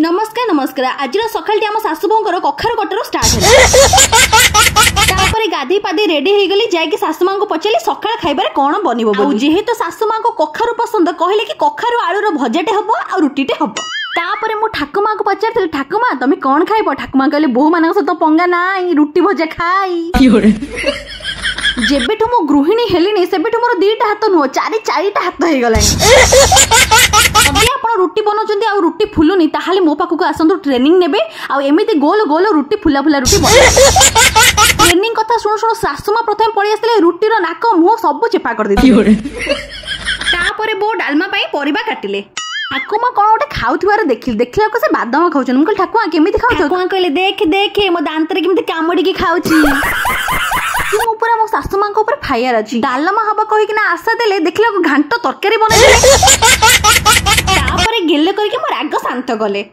नमस्कार नमस्कार आज सकाल आम सासुबोर कखार कटर स्टार्ट है गाधी पादी रेडी हो गली जाकि सासुमा को पचारि सकाल खाइबार कौन बनइबो जेहेतु सासुमा को कखारु पसंद कहले कि कखारु आलूर भजाटे हम आ रुटीटे हम तापर मु ठाकुमा को पचारि ठाकुमा तुम कौन खाइब ठाकुमा कहले बोहू मान सहित पंगा नाई रुटी भजा खाई जेबेठु मु गृहिणी हेलिनी सेबेठु मोर दीटा हाथ नुह चारिटा हाथ हो गला आप रुटी बनाउछन्ती आ रुटी फुलुनी ताहाले मो पाखु आसंतु ट्रेनिंग नेबे आ एमिति गोल गोल रुटी फुला फुला रुटी ट्रेनिंग कथा सुनु सुनु सासुमा प्रथम पड़ी आसले रुटीर नाक मुह सब चेपा कर देथि तापरे बो डालमा पई परिबा काटिले ठाकुमा कौन गोटे खाऊथिबार देखिला को से बादाम खाउछन मुकल ठाकुमा केमिति खाउछ ठाकुमा कहले देख देख मो दांतरे केमिति कामडी की खाउछी मो पूरा मो सासुमा को ऊपर फायर अछि डालमा हबा कहि कि ना आशा देले देखिला को घांटो तरकारी बनै तापरे गेले करके मो राग शांत गले।